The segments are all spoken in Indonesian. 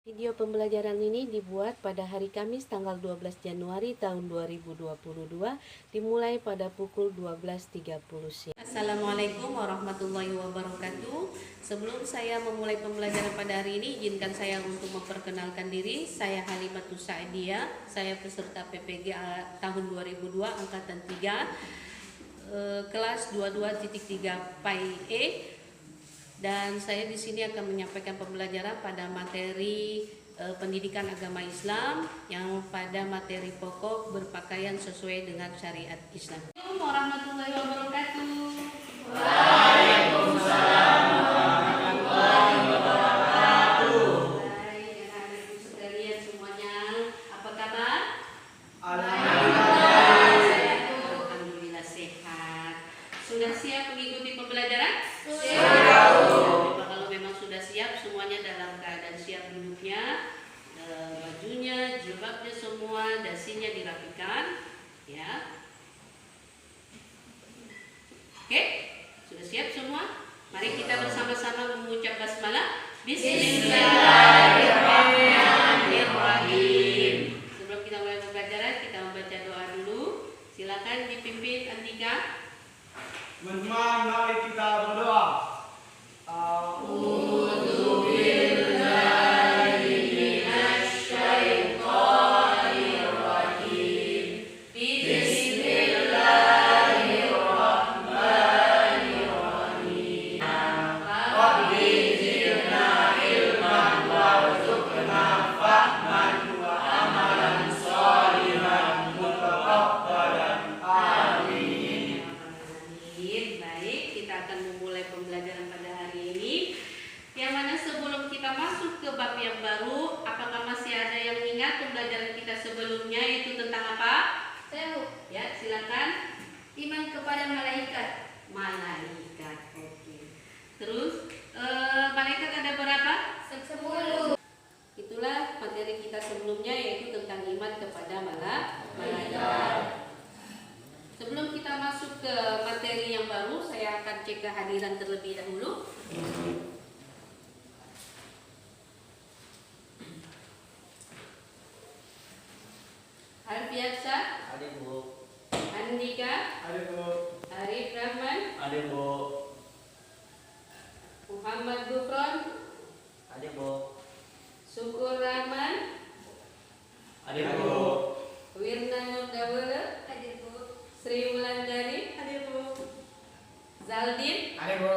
Video pembelajaran ini dibuat pada hari Kamis tanggal 12 Januari tahun 2022 dimulai pada pukul 12.30 siang. Assalamualaikum warahmatullahi wabarakatuh. Sebelum saya memulai pembelajaran pada hari ini, izinkan saya untuk memperkenalkan diri. Saya Halimatus Sa'diyah, saya peserta PPG tahun 2002 angkatan 3 kelas 22.3 PAI E. Dan saya di sini akan menyampaikan pembelajaran pada materi pendidikan agama Islam yang pada materi pokok berpakaian sesuai dengan syariat Islam. Assalamualaikum warahmatullahi wabarakatuh. Waalaikumsalam warahmatullahi wabarakatuh. Baik, anak-anakku sekalian semuanya, apa kabar? Alhamdulillah sehat. Sudah siap mengikuti pembelajaran? Kalau memang sudah siap, semuanya dalam keadaan siap duduknya, bajunya, jilbabnya semua, dasinya dirapikan, ya. Oke, sudah siap semua? Mari kita bersama-sama mengucap basmalah. Bismillahirrahmanirrahim. Sebelum kita mulai pembelajaran, kita membaca doa dulu. Silakan dipimpin Andika. Teman-teman, mari kita berdoa. Sebelumnya itu tentang apa? Ya, silakan. Iman kepada malaikat. Malaikat, oke. Terus malaikat ada berapa? 10. Itulah materi kita sebelumnya, yaitu tentang iman kepada malaikat. Sebelum kita masuk ke materi yang baru, saya akan cek kehadiran terlebih dahulu. Arfiansa, Ada Bu. Andika, Ada Bu. Arif Rahman, Ada Bu. Muhammad Gufron, Ada Bu. Syukur Rahman, Ada Bu. Wirna Nurdawala, Ada Bu. Sri Wulandari, Zaldin, Ada Bu.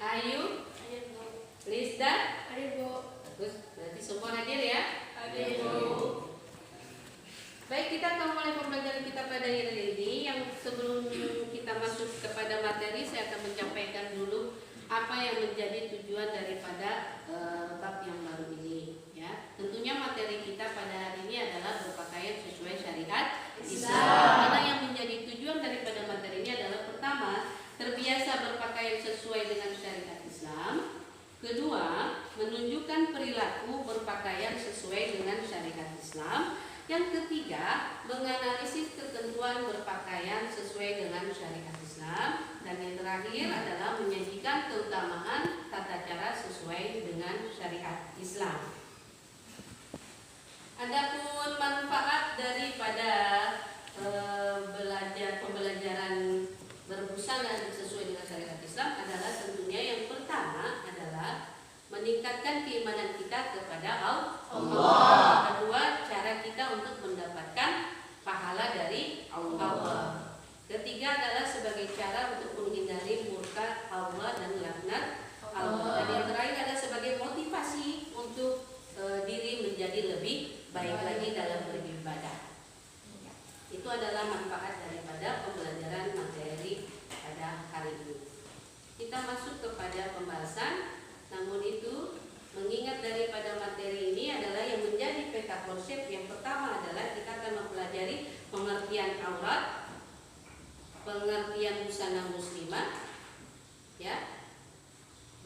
Ayu, Ada Bu. Lisda. Ada Bu. Terus berarti semua hadir ya? Ada Bu. Baik, kita akan mulai pembelajaran kita pada hari ini. Yang sebelum kita masuk kepada materi, saya akan menyampaikan dulu apa yang menjadi tujuan daripada bab yang baru ini. Ya, tentunya materi kita pada hari ini adalah berpakaian sesuai syariat Islam. Karena yang menjadi tujuan daripada materi ini adalah pertama, terbiasa berpakaian sesuai dengan syariat Islam. Kedua, menunjukkan perilaku berpakaian sesuai dengan syariat Islam. Yang ketiga, menganalisis ketentuan berpakaian sesuai dengan syariat Islam. Dan yang terakhir adalah menyajikan keutamaan tata cara sesuai dengan syariat Islam. Adapun manfaat daripada pembelajaran berbusana sesuai dengan syariat Islam adalah tentunya yang pertama adalah meningkatkan keimanan kita kepada Allah. Kedua, cara kita untuk mendapatkan pahala dari Allah. Ketiga adalah sebagai cara untuk menghindari murka Allah dan laknat Allah. Dan yang terakhir adalah sebagai motivasi untuk diri menjadi lebih baik lagi dalam beribadah. Itu adalah manfaat daripada pembelajaran materi pada hari ini. Kita masuk kepada pembahasan. Namun itu, mengingat daripada materi ini adalah yang menjadi peta konsep. Yang pertama adalah kita akan mempelajari pengertian aurat, pengertian busana muslimah, ya,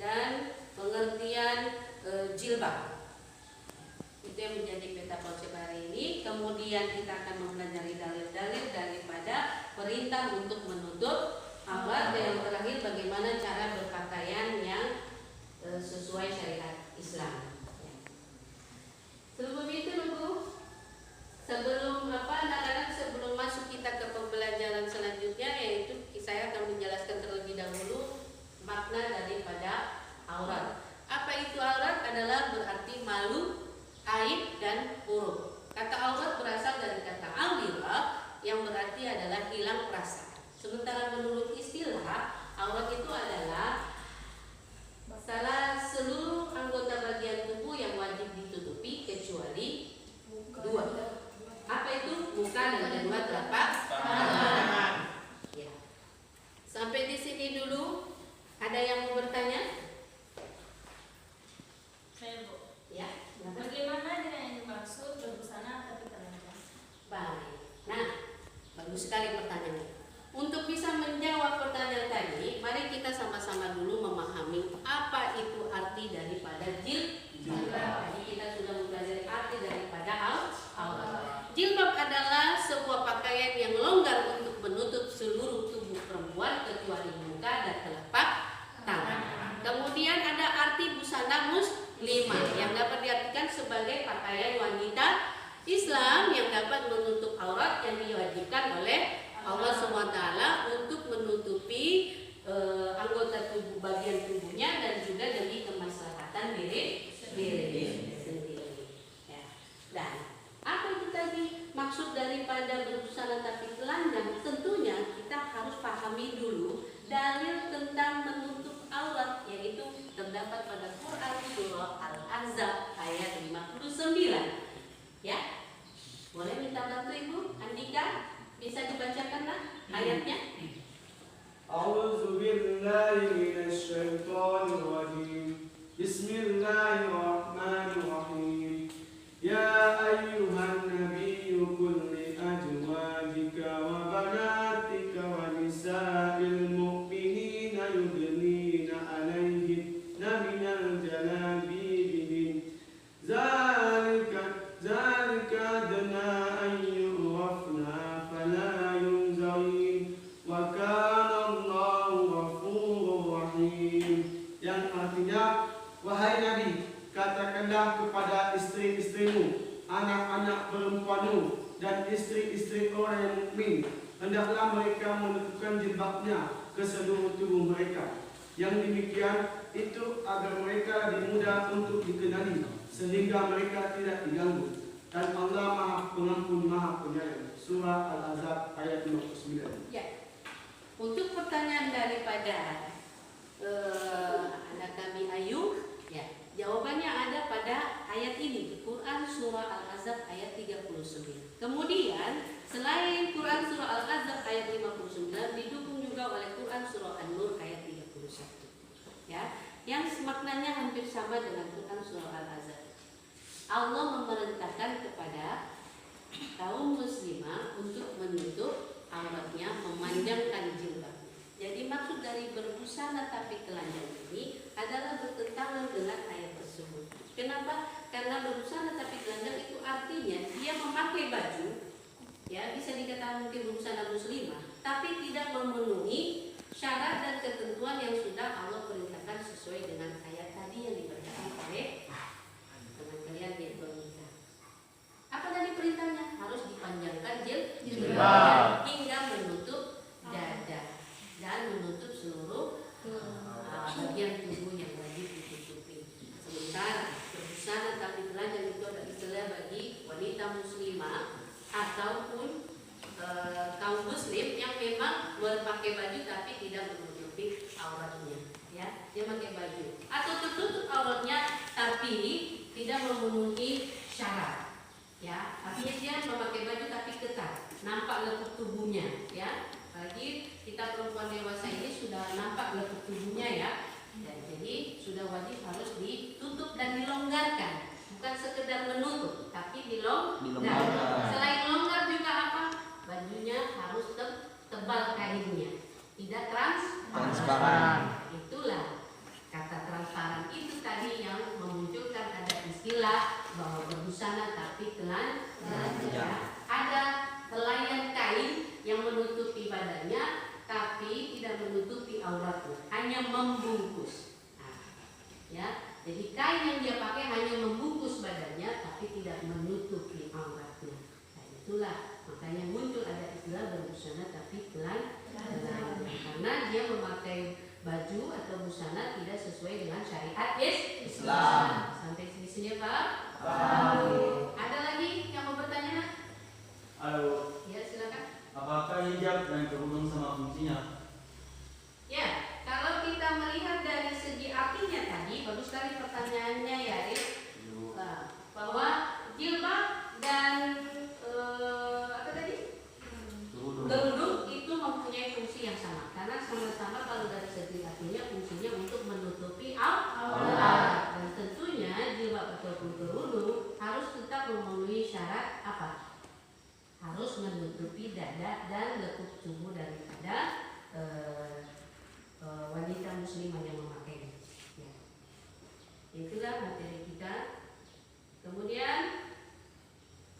dan pengertian jilbab. Itu yang menjadi peta konsep hari ini. Kemudian kita akan mempelajari dalil-dalil daripada perintah untuk menutup aurat, dan yang terakhir bagaimana cara berpakaian yang sesuai syariat Islam. malu, aib, dan buruk. Kata aurat berasal dari kata awira yang berarti adalah hilang perasaan. Sementara menurut istilah, aurat itu adalah salah seluruh anggota bagian tubuh yang wajib ditutupi kecuali dua. Apa itu? Muka dan kedua telapak tangan. Ya. Sampai di sini dulu. Ada yang mau bertanya? Saya Bu. Ya. Bagaimana dengan yang dimaksud berbusana tapi telanjang? Baik. Nah, bagus sekali pertanyaannya. Untuk bisa menjawab pertanyaan tadi, mari kita sama-sama dulu memahami apa itu arti daripada jilbab. Jadi kita sudah mempelajari arti daripada aurat. Jilbab adalah sebuah pakaian yang longgar untuk menutup seluruh tubuh perempuan kecuali muka dan telapak tangan. Kemudian ada arti busana muslimah yang dapat diartikan sebagai pakaian wanita Islam yang dapat menutup aurat yang diwajibkan oleh Allah SWT untuk menutupi anggota tubuh bagian tubuhnya dan juga demi kemaslahatan diri sendiri. Ya. Dan apa itu tadi maksud daripada berbusana tapi telanjang? Tentunya kita harus pahami dulu dalil tentang menutup aurat, yaitu terdapat pada Quran surah Al-Ahzab ayat 59. Ya, boleh minta bantu Ibu Andika? Bisa dibacakanlah ayatnya? A'udzu billahi minasy syaithanir rajim. Bismillahirrahmanirrahim. Ya ayyuhan nabiyyu qul li azwajika wa banatika wa nisa'il mu'minina yudnina 'alaihinna minal jalabibihin. Zalika adna an yu'rafna fala yunzarin wa kana Allahu ghafurur rahim. Yang artinya, wahai Nabi, katakanlah kepada istri-istrimu, anak-anak perempuanmu, dan istri-istri orang yang mukmin, hendaklah mereka menutupkan jilbabnya ke seluruh tubuh mereka. Yang demikian itu agar mereka lebih mudah untuk dikenali, sehingga mereka tidak diganggu. Dan Allah Maha Pengampun, Maha Penyayang. Surah Al-Ahzab ayat 59. Ya. Untuk pertanyaan daripada anak kami Ayu, ya, jawabannya ada pada ayat ini, Quran surah Al-Ahzab ayat 39. Kemudian selain Quran surah Al-Ahzab ayat 59 didukung juga oleh Quran surah An-Nur ayat 31. Ya, yang maknanya hampir sama dengan Quran surah Al-Ahzab. Allah memerintahkan kepada kaum muslimah untuk menutup auratnya, memanjangkan jilbab. Jadi maksud dari berbusana tapi telanjang ini adalah bertentangan dengan ayat tersebut. Kenapa? Karena berbusana tapi telanjang itu artinya dia memakai baju, ya bisa dikatakan mungkin berbusana muslimah, tapi tidak memenuhi syarat dan ketentuan yang sudah Allah perintahkan sesuai dengan ayat tadi yang dibacakan oleh teman kalian di Indonesia. Apa tadi perintahnya? Harus dipanjangkan jilbab hingga menutup dada dan menutup seluruh bagian tubuh yang wajib ditutupi. Sementara berbusana tapi telanjang itu adalah istilah bagi wanita muslimah ataupun kaum muslim yang memang berpakai baju tapi tidak menutupi auratnya. Ya, dia pakai baju atau tertutup auratnya tapi tidak memenuhi syarat. Ya, artinya dia memakai baju tapi ketat, nampak lekuk tubuhnya. Ya, apalagi kita perempuan dewasa ini sudah nampak lekuk tubuhnya ya. Dan jadi sudah wajib harus ditutup dan dilonggarkan, bukan sekedar menutup, tapi dilonggarkan. Selain longgar juga apa? Bajunya harus tebal kainnya, tidak transparan. Itulah kata transparan itu tadi yang memunculkan ada istilah bahwa berbusana tapi telanjang. Ada helaian kain yang menutupi badannya tapi tidak menutupi auratnya, hanya membungkus. Nah, ya, jadi kain yang dia pakai hanya membungkus badannya tapi tidak menutupi auratnya. Nah, itulah makanya muncul ada istilah berbusana tapi telanjang, karena dia memakai baju atau busana tidak sesuai dengan syariat Islam. Sampai di sini Pak? Ada lagi yang mau bertanya? Halo, Ya, silakan. apakah hijab dan kerudung sama fungsinya? Ya, kalau kita melihat dari segi artinya tadi, bagus sekali pertanyaannya ya, Arif. Nah, bahwa jilbab dan apa tadi? Kerudung itu mempunyai fungsi yang sama, karena sama-sama kalau dari segi artinya fungsinya untuk menutupi aurat. Dan tentunya jilbab ataupun kerudung harus tetap memenuhi syarat apa? Harus menutupi dada dan lekuk tubuh daripada wanita muslimah yang memakainya. Ya. Itulah materi kita. Kemudian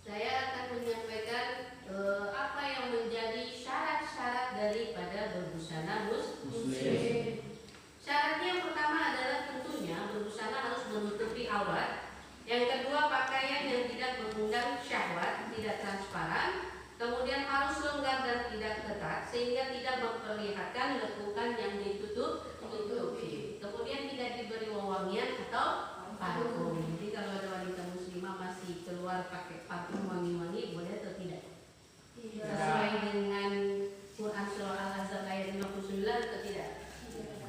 saya akan menyampaikan apa yang menjadi syarat-syarat daripada berbusana muslim. Syaratnya yang pertama adalah tentunya berbusana harus menutupi aurat. Yang kedua, pakaian yang tidak mengundang syahwat, tidak transparan. Kemudian harus longgar dan tidak ketat sehingga tidak memperlihatkan lekukan yang ditutupi. Kemudian tidak diberi wewangian atau parfum. Jadi kalau ada wanita muslimah masih keluar pakai parfum wangi-wangi, boleh atau tidak? Sesuai dengan Quran surah Al-Ahzab ayat 59 atau tidak?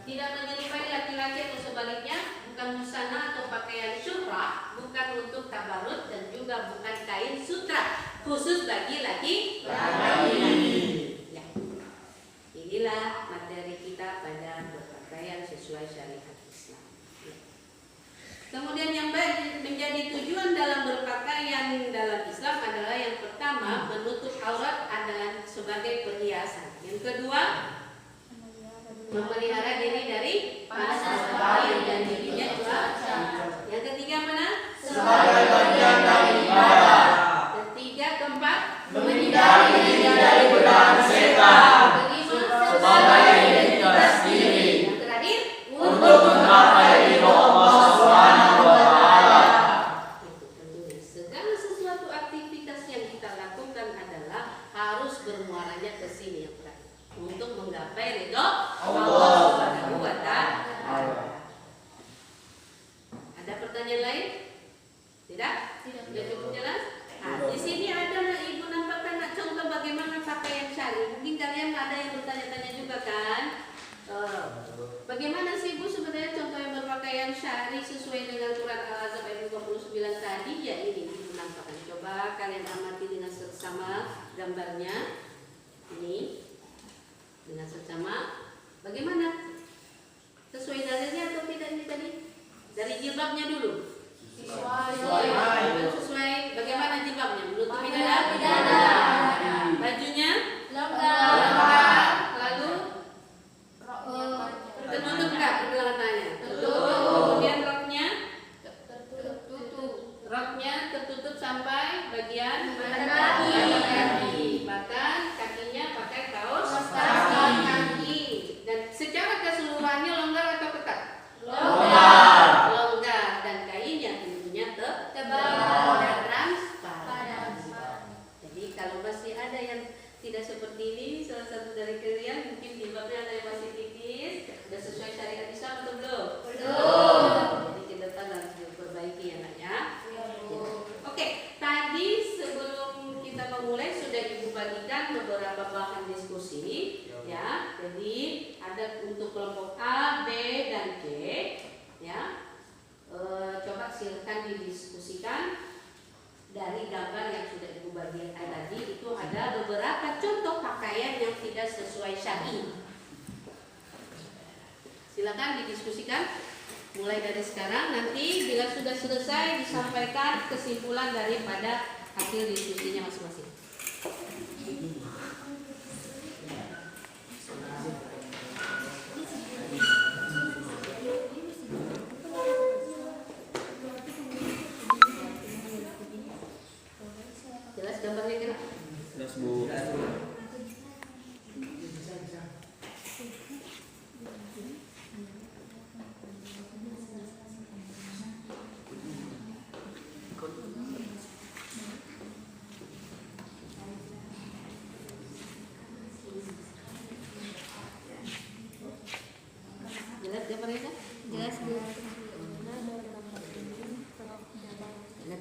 Tidak menyerupai laki-laki atau sebaliknya, bukan busana atau pakaian syuhrah, bukan untuk tabarut dan juga bukan kain sutra khusus bagi laki-laki. Ya. Inilah materi kita pada berpakaian sesuai syariat Islam. Ya. Kemudian yang menjadi tujuan dalam berpakaian dalam Islam adalah yang pertama menutup aurat adalah sebagai perhiasan. Yang kedua memelihara diri dari panas matahari dan dirinya cuaca. Yang ketiga mana? Sebagai bagian dari ibadah. Ketiga, keempat Menghindari diri dari godaan setan. kelima Sebagai identitas diri. Yang terakhir Untuk menggapai ridho Allah Subhanahu wa Ta'ala. Itu tentunya segala sesuatu aktivitas yang kita lakukan adalah harus bermuaranya ke sini yang terakhir untuk menggapai ridho Allah Subhanahu wa Ta'ala. Ada pertanyaan lain? Tidak? Sudah cukup jelas? Nah, di sini ada Ibu nampakkan contoh bagaimana pakaian syari. Mungkin kalian ada yang bertanya-tanya juga kan? Bagaimana sih Bu sebenarnya contoh yang berpakaian syari sesuai dengan Quran Al-Ahzab ayat 29 tadi? Ya ini Ibu nampakkan. Coba kalian amati dengan seksama gambarnya. Ini dengan seksama. Bagaimana? Sesuai dalilnya atau tidak ini tadi? Dari jilbabnya dulu. Sesuai. Bagaimana jilbabnya? Menutupi dada. Bajunya longgar. Lalu tertutup nggak pergelangannya? Tertutup. Kemudian roknya tertutup sampai bagian kaki. Bahkan kakinya pakai kaos kaki. Dan secara keseluruhannya longgar atau ketat? Longgar. Dan kainnya tentunya tebal dan transparan. Jadi kalau masih ada yang tidak seperti ini, salah satu dari kalian mungkin jilbabnya ada yang masih tipis, sudah sesuai syariat Islam atau belum? Jadi ke depan harus diperbaiki ya nak ya. Oke, tadi sebelum kita memulai sudah Ibu bagikan beberapa bahan diskusi ya. Jadi ada untuk kelompok A, B, dan C ya. Coba silakan didiskusikan. Dari gambar yang sudah Ibu bagikan tadi itu ada beberapa contoh pakaian yang tidak sesuai syar'i. Silakan didiskusikan mulai dari sekarang. Nanti bila sudah selesai disampaikan kesimpulan daripada hasil diskusinya masing-masing. Jelas gambarnya kira? Jelas Bu.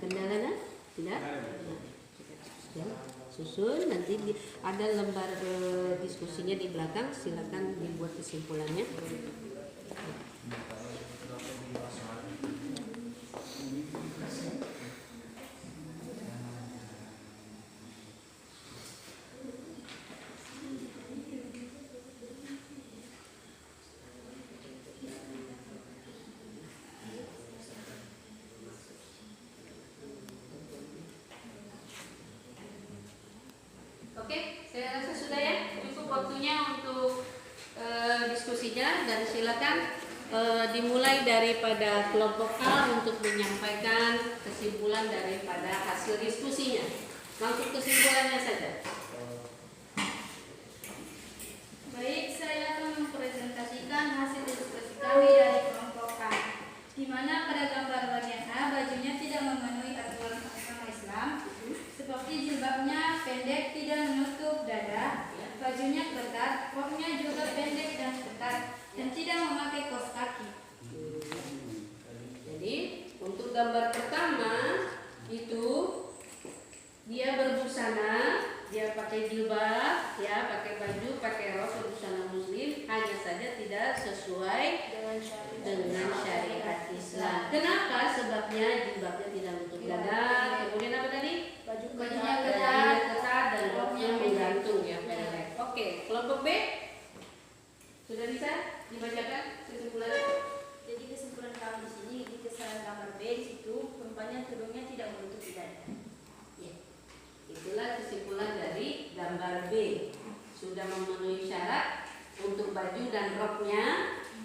kendala? Tidak? Ya, susun nanti ada lembar diskusinya di belakang, silakan dibuat kesimpulannya. Oke, saya rasa sudah ya, cukup waktunya untuk diskusinya dan silakan dimulai daripada kelompok A untuk menyampaikan kesimpulan daripada hasil diskusinya. Langsung kesimpulannya saja. Baik, saya akan mempresentasikan hasil diskusi kami dari kelompok A, di mana pada gambar bagian A bajunya tidak memenuhi aturan agama Islam, seperti jilbabnya pendek tidak menutup dada, bajunya ketat, roknya juga pendek dan ketat, dan tidak memakai kaos kaki. Jadi untuk gambar pertama itu dia berbusana, dia pakai jilbab, ya pakai baju, pakai rok berbusana muslim, hanya saja tidak sesuai dengan syariat Islam. Kenapa? Sebabnya jilbabnya tidak menutup dada. Kemudian apa tadi? Bajunya Ketat dan roknya menggantung ya pendek. Oke, kelompok B sudah bisa dibacakan kesimpulannya? Jadi kesimpulan kami di sini di kesalahan gambar B di situ perempuannya tudungnya tidak menutupi dada. Ya. Itulah kesimpulan dari gambar B. Sudah memenuhi syarat untuk baju dan roknya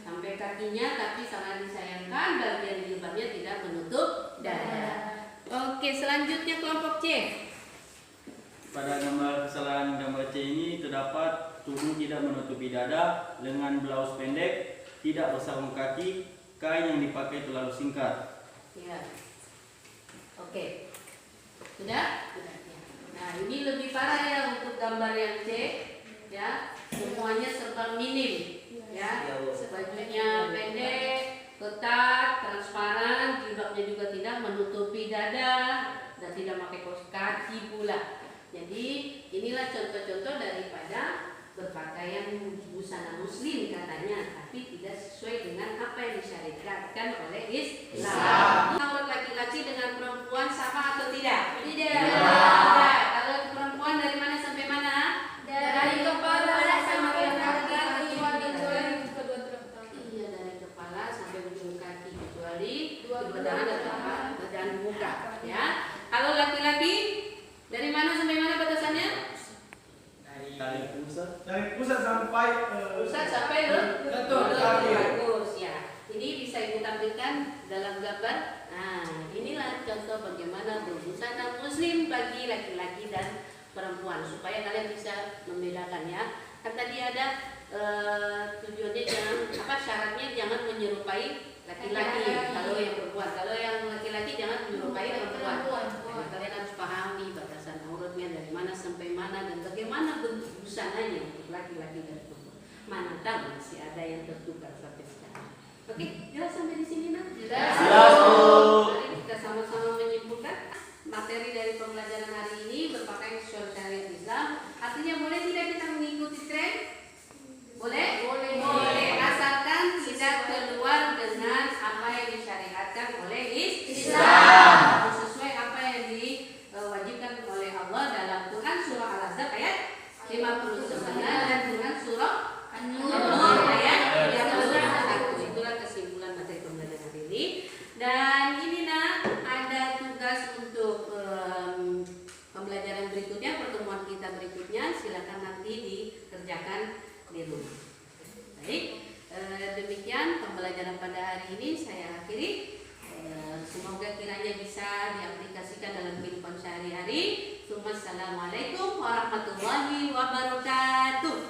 sampai kakinya, tapi sangat disayangkan bagian jilbabnya tidak menutup dada. Oke, selanjutnya kelompok C. Pada kesalahan gambar C ini terdapat tudung tidak menutupi dada, lengan blaus pendek, tidak bersarung kaki, kain yang dipakai terlalu singkat. Ya. Oke. Sudah? Sudah. Ya. Nah, ini lebih parah ya untuk gambar yang C. Ya, semuanya serba minim. Ya, bajunya pendek, ketat, transparan, jilbabnya juga tidak menutupi dada dan tidak pakai kaos kaki pula. Jadi inilah contoh-contoh daripada berpakaian busana muslim katanya, tapi tidak sesuai dengan apa yang disyariatkan oleh Islam. Aurat laki-laki dengan perempuan sama atau tidak? Tidak. Tidak. Kalau perempuan dari mana sampai mana? Dari kepala sampai kaki kecuali kedua tangan. Iya, dari kepala sampai ujung kaki kecuali dua tangan dan muka. Ya. Kalau laki-laki dari mana sampai mana batasannya? Dari pusat. Dari pusat sampai Pusat sampai betul. bagus ya. Ini bisa ibu tampilkan dalam gambar. Nah, inilah contoh bagaimana berbusana muslim bagi laki-laki dan perempuan supaya kalian bisa membedakan ya. Kan tadi ada tujuannya jangan syaratnya jangan menyerupai laki-laki kalau yang perempuan. Kalau yang laki-laki jangan menyerupai perempuan. Nah, kalian harus pahami batasan auratnya dari mana sampai mana dan bagaimana bentuk busananya untuk laki-laki dan perempuan. Mana tahu masih ada yang tertukar sampai sekarang. Oke, jelas sampai di sini nak? Jelas. Mari kita sama-sama menyimpulkan materi dari pembelajaran hari ini berpakaian sesuai syariat Islam. Artinya boleh tidak kita mengikuti tren? Boleh? Boleh. Asalkan tidak keluar dengan apa yang disyariatkan oleh Islam. Sesuai apa yang diwajibkan oleh Allah dalam Quran surah Al-Ahzab ayat 59 dan dengan surah An-Nur ayat 31. Itulah kesimpulan materi pembelajaran hari ini. Dan ini nak ada tugas untuk pembelajaran berikutnya, pertemuan kita berikutnya, silakan nanti dikerjakan di rumah. Baik, demikian pembelajaran pada hari ini saya akhiri. Semoga kiranya bisa diaplikasikan dalam kehidupan sehari-hari. Assalamualaikum warahmatullahi wabarakatuh.